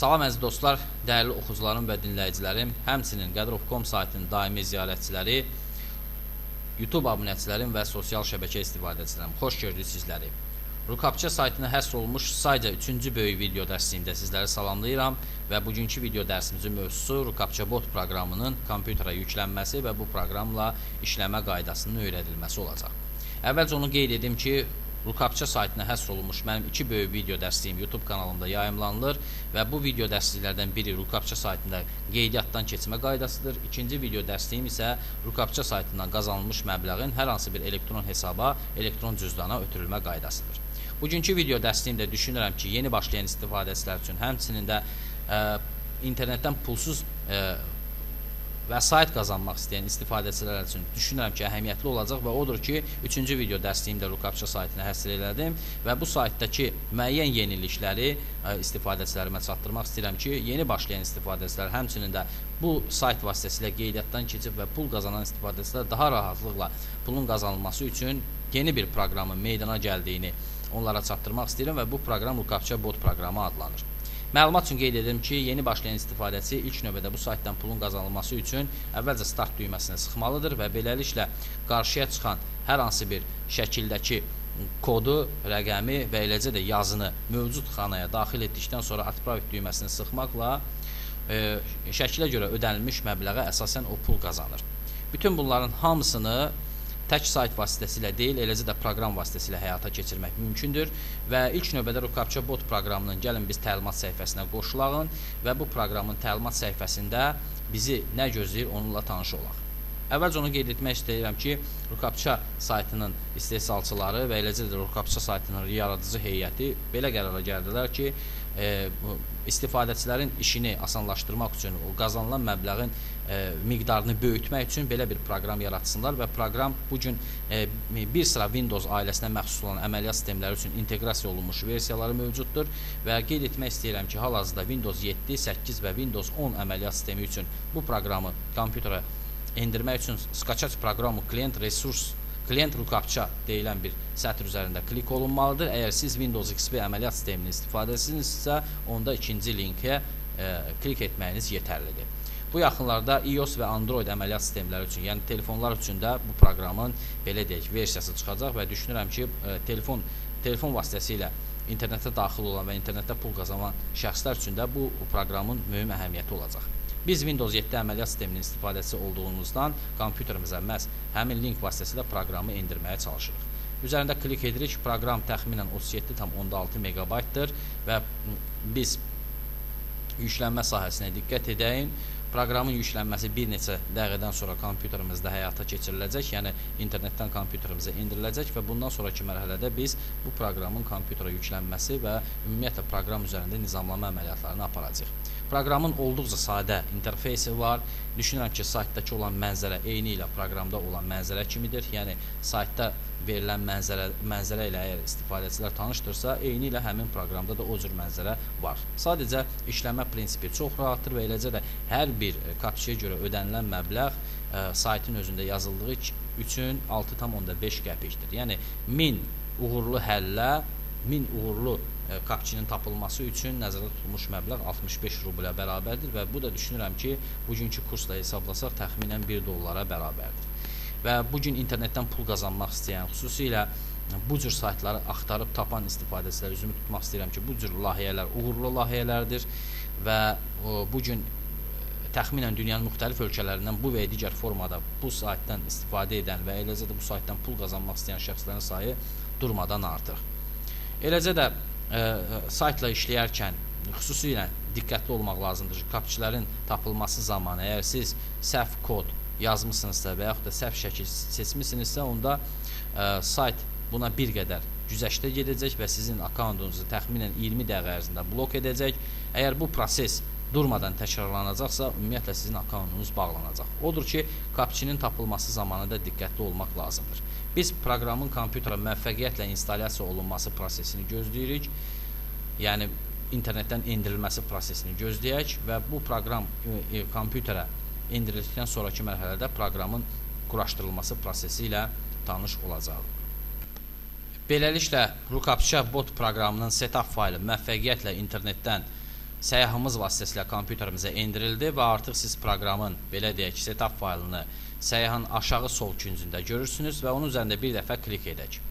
Salam əziz dostlar, dəyərli oxucularım və dinləyicilərim, həmçinin Qədirov.com saytının daimi ziyarətçiləri, YouTube abunəçilərim və sosial şəbəkə istifadəçilərim, xoş gördük sizləri. Rukapça saytına həsr olmuş sayca 3-cü böyük video dərsində sizləri salamlayıram və bugünkü video dərsimizin mövzusu Rukapça bot proqramının kompüterə yüklənməsi və bu proqramla işləmə qaydasının öyrədilməsi olacaq. Əvvəlcə onu qeyd edim ki, Rukapça saytına həsr olunmuş mənim 2 böyük video dərsliyim YouTube kanalımda yayımlanılır və bu video dərsliklərdən biri Rukapça saytında qeydiyyatdan keçmə qaydasıdır. İkinci video dərsliyim isə Rukapça saytından qazanılmış məbləğin hər hansı bir elektron hesaba, elektron cüzdana ötürülmə qaydasıdır. Bugünkü video dərsliyimdə düşünürəm ki, yeni başlayan istifadəçilər üçün, həmçinin də internetdən pulsuz vəsait qazanmaq istəyən istifadəçilər üçün düşünürəm ki, əhəmiyyətli olacaq və odur ki, 3-cü video dərsliyimdə Rukapça saytına həsr elədim və bu saytdakı müəyyən yenilikləri istifadəçilərimə çatdırmaq istəyirəm ki, yeni başlayan istifadəçilər, həmçinin də bu sayt vasitəsilə qeydiyyatdan keçib və pul qazanan istifadəçilər daha rahatlıqla pulun qazanılması üçün yeni bir proqramın meydana gəldiyini onlara çatdırmaq istəyirəm və bu proqram Rukapça bot proqramı adlanır. Məlumat üçün qeyd edim ki, yeni başlayan istifadəçi ilk növbədə bu saytdan pulun qazanılması üçün əvvəlcə start düyməsini sıxmalıdır və beləliklə qarşıya çıxan hər hansı bir şəkildəki kodu, rəqəmi və eləcə də yazını mövcud xanaya daxil etdikdən sonra Atpravit düyməsini sıxmaqla şəkilə görə ödənilmiş məbləğə əsasən o pul qazanır. Bütün bunların hamısını tək sayt vasitəsilə deyil, eləcə də proqram vasitəsilə həyata keçirmək mümkündür və ilk növbədə Rukapça bot proqramının gəlin biz təlimat səhifəsinə qoşulağın və bu proqramın təlimat səhifəsində bizi nə gözləyir onunla tanış olaq. Əvvəlcə onu qeyd etmək istəyirəm ki, Rukapça saytının istehsalçıları və eləcə də Rukapça saytının yaradıcı heyəti belə qərara gəldilər ki, istifadəçilərin işini asanlaşdırmaq üçün, o qazanılan məbləğin miqdarını böyütmək üçün belə bir proqram yaratsınlar və proqram bugün bir sıra Windows ailəsinə məxsus olan əməliyyat sistemləri üçün inteqrasiya olunmuş versiyaları mövcuddur və qeyd etmək istəyirəm ki, hal-hazırda Windows 7, 8 və Windows 10 əməliyyat sistemi üçün bu proqramı kompüterə endirmək üçün Skaçaç proqramı klient Rukapça deyilən bir sətr üzərində klik olunmalıdır. Əgər siz Windows XP əməliyyat sisteminin istifadəçisinizsə, onda ikinci linkə klik etməyiniz yetərlidir. Bu yaxınlarda iOS və Android əməliyyat sistemləri üçün, yəni telefonlar üçün də bu proqramın belə deyək versiyası çıxacaq və düşünürəm ki, telefon vasitəsilə internetə daxil olan və internetdə pul qazanan şəxslər üçün də bu proqramın mühüm əhəmiyyəti olacaq. Biz Windows 7 əməliyyat sisteminin istifadəçisi olduğumuzdan kompüterimizə məhz həmin link vasitəsilə proqramı endirməyə çalışırıq. Üzərində klik edirik, proqram təxminən 37,6 megabaytdır və biz yüklənmə sahəsinə diqqət edək. Proqramın yüklənməsi bir neçə dəqiqədən sonra kompüterimizdə həyata keçiriləcək, yəni internetdən kompüterimizə indiriləcək və bundan sonraki mərhələdə biz bu proqramın kompüterə yüklənməsi və ümumiyyətlə proqram üzərində nizamlama əməliyyatlarını aparacağıq. Proqramın olduqca sadə interfeysi var. Düşünürəm ki, saytdakı olan mənzərə eyni ilə proqramda olan mənzərə kimidir. Yəni saytda verilən mənzərə ilə əgər istifadəçilər tanışdırsa, eyni ilə həmin proqramda da o cür mənzərə var. Sadəcə işləmə prinsipi çox rahatdır və eləcə də hər bir kapçıya görə ödənilən məbləğ saytın özündə yazıldığı üçün 6,5 qəpikdir. Yəni 1000 uğurlu həllə, 1000 uğurlu kapçının tapılması üçün nəzərdə tutulmuş məbləğ 65 rublə bərabərdir və bu da düşünürəm ki, bugünkü kursla hesablasaq təxminən $1 bərabərdir. Və bugün internetdən pul qazanmaq istəyən, xüsusilə bu cür saytları axtarıb tapan istifadəçilər üzümü tutmaq istəyirəm ki, bu cür layihələr uğurlu layihələrdir və bugün təxminən dünyanın müxtəlif ölkələrindən bu və digər formada bu saytdan istifadə edən və eləcə də bu saytdan pul qazanmaq istəyən şəxslərin sayı durmadan artır. Eləcə də saytla işləyərkən xüsusilə diqqətli olmaq lazımdır ki, kapçıların tapılması zamanı əgər siz səhv kod yazmısınızsa və yaxud da səhv şəkil seçmisinizsə, onda sayt buna bir qədər güzəştə gedəcək və sizin akkauntunuzu təxminən 20 dəqiqə ərzində blok edəcək. Əgər bu proses durmadan təkrarlanacaqsa, ümumiyyətlə sizin akkauntunuz bağlanacaq. Odur ki, kapçının tapılması zamanı da diqqətli olmaq lazımdır. Biz proqramın kompüterə müvəffəqiyyətlə instalyasiya olunması prosesini gözləyirik, yəni internetdən endirilməsi prosesini gözləyək və bu proqram kompüterə endirildikdən sonraki mərhələdə proqramın quraşdırılması prosesi ilə tanış olacaq. Beləliklə, Rukapça bot proqramının setup faylı müvəffəqiyyətlə internetdən səyahımız vasitəsilə kompüterimizə endirildi və artıq siz proqramın, belə deyək, setup faylını səyahın aşağı sol küncündə görürsünüz və onun üzərində bir dəfə klik edək.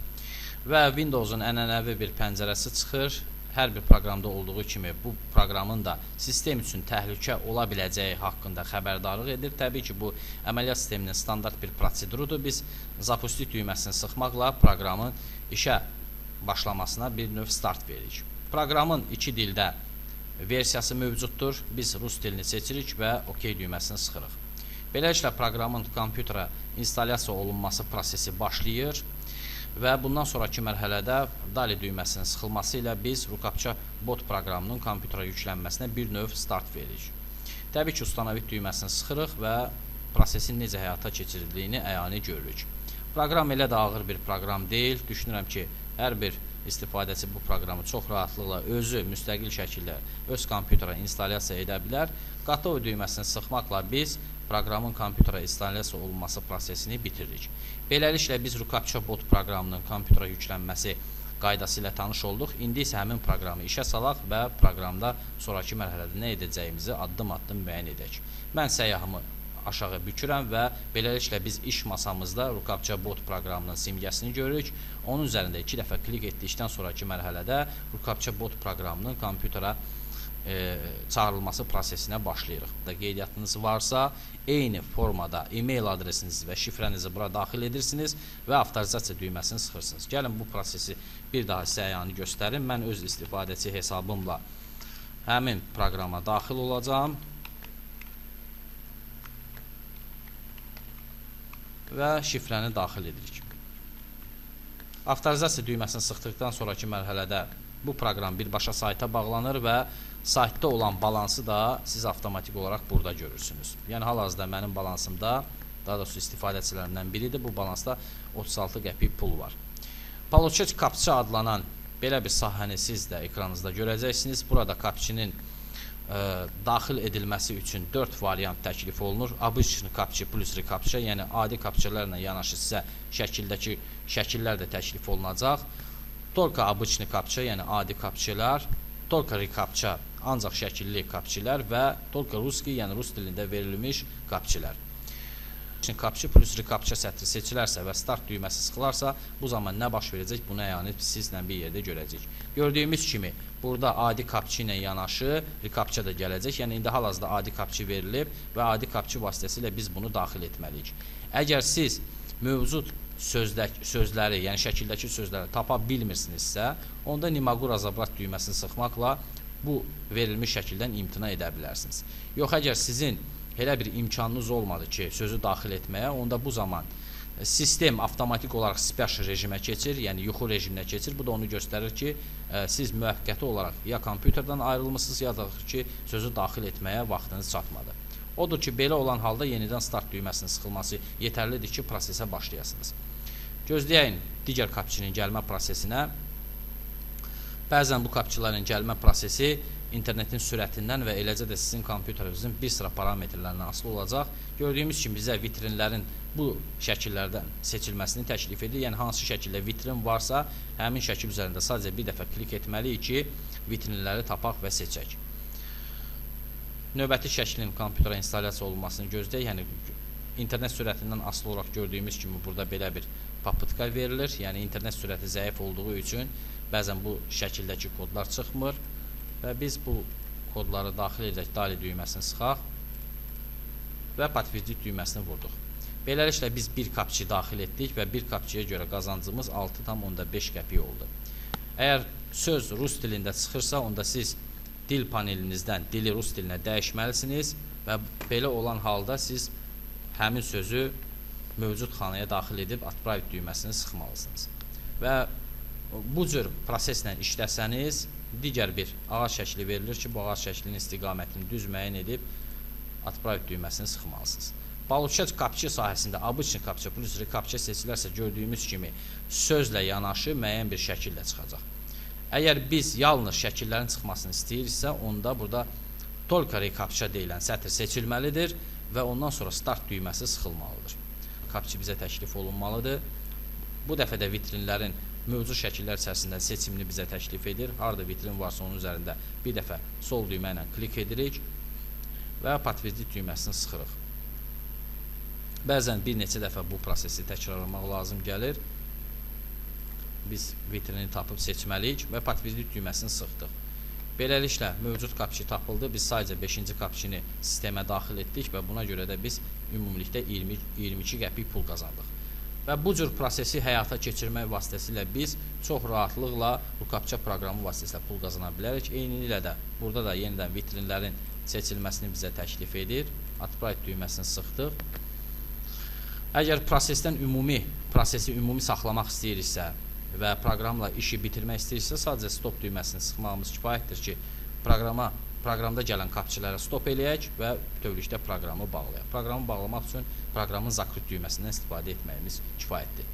Və Windows-un ənənəvi bir pəncərəsi çıxır. Hər bir proqramda olduğu kimi bu proqramın da sistem üçün təhlükə ola biləcəyi haqqında xəbərdarlıq edir. Təbii ki, bu əməliyyat sisteminin standart bir prosedurudur. Biz zapustik düyməsini sıxmaqla proqramın işə başlamasına bir növ start veririk. Proqramın iki dildə versiyası mövcuddur. Biz rus dilini seçirik və OK düyməsini sıxırıq. Beləliklə, proqramın kompüterə installyasiya olunması prosesi başlayır. Və bundan sonraki mərhələdə Dali düyməsinin sıxılması ilə biz Rukapça bot proqramının kompüterə yüklənməsinə bir növ start veririk. Təbii ki, ustanovit düyməsini sıxırıq və prosesin necə həyata keçirildiyini əyani görürük. Proqram elə də ağır bir proqram deyil. Düşünürəm ki, hər bir istifadəçi bu proqramı çox rahatlıqla özü müstəqil şəkildə öz kompüterə installyasiya edə bilər. Qatov düyməsini sıxmaqla biz proqramın kompüterə installyasiya olunması prosesini bitiririk. Beləliklə, biz Rukapça bot proqramının kompüterə yüklənməsi qaydası ilə tanış olduq. İndi isə həmin proqramı işə salaq və proqramda sonraki mərhələdə nə edəcəyimizi addım-addım müəyyən edək. Mən səyahımı aşağı bükürəm və beləliklə biz iş masamızda Rukapça bot proqramının simgəsini görürük. Onun üzərində 2 dəfə klik etdikdən sonraki mərhələdə Rukapça bot proqramının kompüterə çağırılması prosesinə başlayırıq. Qeydiyyatınız varsa, eyni formada e-mail adresinizi və şifrənizi bura daxil edirsiniz və avtorizasiya düyməsini sıxırsınız. Gəlin bu prosesi bir daha sizə əyani göstərim. Mən öz istifadəçi hesabımla həmin proqrama daxil olacağam və şifrəni daxil edirik. Avtorizasiya düyməsini sıxdıqdan sonraki mərhələdə bu proqram birbaşa sayta bağlanır və saytda olan balansı da siz avtomatik olaraq burada görürsünüz. Yəni, hal-hazırda mənim balansımda, daha doğrusu istifadəçilərindən biridir, bu balansda 36 qəpik pul var. Palochek kapça adlanan belə bir sahəni siz də ekranınızda görəcəksiniz. Burada kapçinin daxil edilməsi üçün 4 variant təklif olunur. Обычный kapçı plus rekapça, yəni adi kapçalarla yanaşı sizə şəkildəki şəkillər də təklif olunacaq. Только обычный kapça, yəni adi kapçalar, только rekapça, ancaq şəkilli kapçılar və только ruski, yəni rus dilində verilmiş kapçılar. Kapçı plus rekapça sətri seçilərsə və start düyməsi sıxılarsa, bu zaman nə baş verəcək, bunu əyani sizlə bir yerdə görəcək. Gördüyümüz kimi, burada adi kapçı ilə yanaşı rekapça da gələcək. Yəni, indi hal-hazırda adi kapçı verilib və adi kapçı vasitəsilə biz bunu daxil etməliyik. Əgər siz mövcud sözləri, yəni şəkildəki sözləri tapa bilmirsinizsə, onda Nimagura Zabrat düyməsini sıxmaqla bu verilmiş şəkildən imtina edə bilərsiniz. Yox, əgər sizin elə bir imkanınız olmadı ki, sözü daxil etməyə, onda bu zaman sistem avtomatik olaraq spyaş rejimə keçir, yəni yuxu rejiminə keçir. Bu da onu göstərir ki, siz müvəqqəti olaraq ya kompüterdən ayrılmışsınız, ya da ki, sözü daxil etməyə vaxtınız çatmadı. Odur ki, belə olan halda yenidən start düyməsinin sıxılması yetərlidir ki, prosesə başlayasınız. Gözləyəyin digər kapçının gəlmə prosesinə. Bəzən bu kapçıların gəlmə prosesi internetin sürətindən və eləcə də sizin kompüterinizin bir sıra parametrlərindən asılı olacaq. Gördüyümüz kimi bizə vitrinlərin bu şəkillərdən seçilməsini təklif edir. Yəni, hansı şəkildə vitrin varsa, həmin şəkil üzərində sadəcə bir dəfə klik etməliyik ki, vitrinləri tapaq və seçək. Növbəti şəklin kompüterə installyasiya olunmasını gözləyək. Yəni, internet sürətindən asılı olaraq gördüyümüz kimi burada belə bir papıtka verilir. Yəni, internet sürəti zəif olduğu üçün bəzən bu şəkildəki kodlar çıxmır və biz bu kodları daxil edək, Dali düyməsini sıxaq və Patvirdik düyməsini vurduq. Beləliklə, biz bir kapçı daxil etdik və bir kapçıya görə qazancımız 6,5 qəpik oldu. Əgər söz rus dilində çıxırsa, onda siz dil panelinizdən dili rus dilinə dəyişməlisiniz və belə olan halda siz həmin sözü mövcud xanaya daxil edib Atpravit düyməsini sıxmalısınız. Və bu cür proseslə işləsəniz, digər bir ağac şəkli verilir ki, bu ağac şəklinin istiqamətini düz müəyyən edib Atpravit düyməsini sıxmalısınız. Palochek kapçı sahəsində обычный kapçı plus rekapça seçilərsə, gördüyümüz kimi sözlə yanaşı müəyyən bir şəkillə çıxacaq. Əgər biz yalnız şəkillərin çıxmasını istəyirsə, onda burada только rekapça deyilən sətr seçilməlidir və ondan sonra start düyməsi sıxılmalıdır. Kapçı bizə təklif olunmalıdır. Bu dəfə də vitrinlərin mövcud şəkillər içərisində seçimini bizə təklif edir. Harda vitrin varsa onun üzərində bir dəfə sol düymə ilə klik edirik və подтвердить düyməsini sıxırıq. Bəzən bir neçə dəfə bu prosesi təkrarlamaq lazım gəlir. Biz vitrini tapıb seçməliyik və подтвердить düyməsini sıxdıq. Beləliklə, mövcud kapçı tapıldı. Biz sadəcə 5-ci kapçını sistemə daxil etdik və buna görə də biz ümumilikdə 22 qəpik pul qazandıq. Və bu cür prosesi həyata keçirmək vasitəsilə biz çox rahatlıqla bu kapça proqramı vasitəsilə pul qazana bilərik. Eynilə də burada da yenidən vitrinlərin seçilməsini bizə təklif edir. Отправить düyməsini sıxdıq. Əgər prosesi ümumi saxlamaq istəyiriksə və proqramla işi bitirmək istəyirsə, sadəcə stop düyməsini sıxmağımız kifayətdir ki, proqramda gələn kapçılara stop eləyək və bütövlükdə proqramı bağlayaq. Proqramı bağlamaq üçün proqramın zakrit düyməsindən istifadə etməyimiz kifayətdir.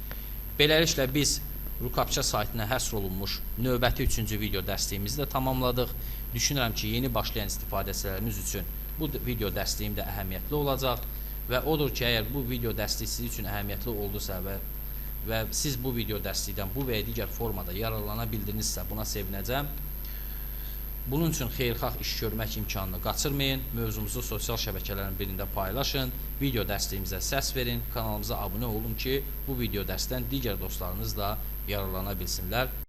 Beləliklə biz Rukapça saytına həsr olunmuş növbəti 3-cü video dərsliyimizi də tamamladıq. Düşünürəm ki, yeni başlayan istifadəçilərimiz üçün bu video dərsliyim də əhəmiyyətli olacaq və odur ki, əgər bu video dərsliyi sizin üçün əhəmiyyətli oldusa və siz bu video dərslikdən bu və ya digər formada yararlana bildinizsə, buna sevinəcəm. Bunun üçün xeyirxah iş görmək imkanını qaçırmayın. Mövzumuzu sosial şəbəkələrin birində paylaşın. Video dərsliyimizə səs verin. Kanalımıza abunə olun ki, bu video dərsdən digər dostlarınız da yararlana bilsinlər.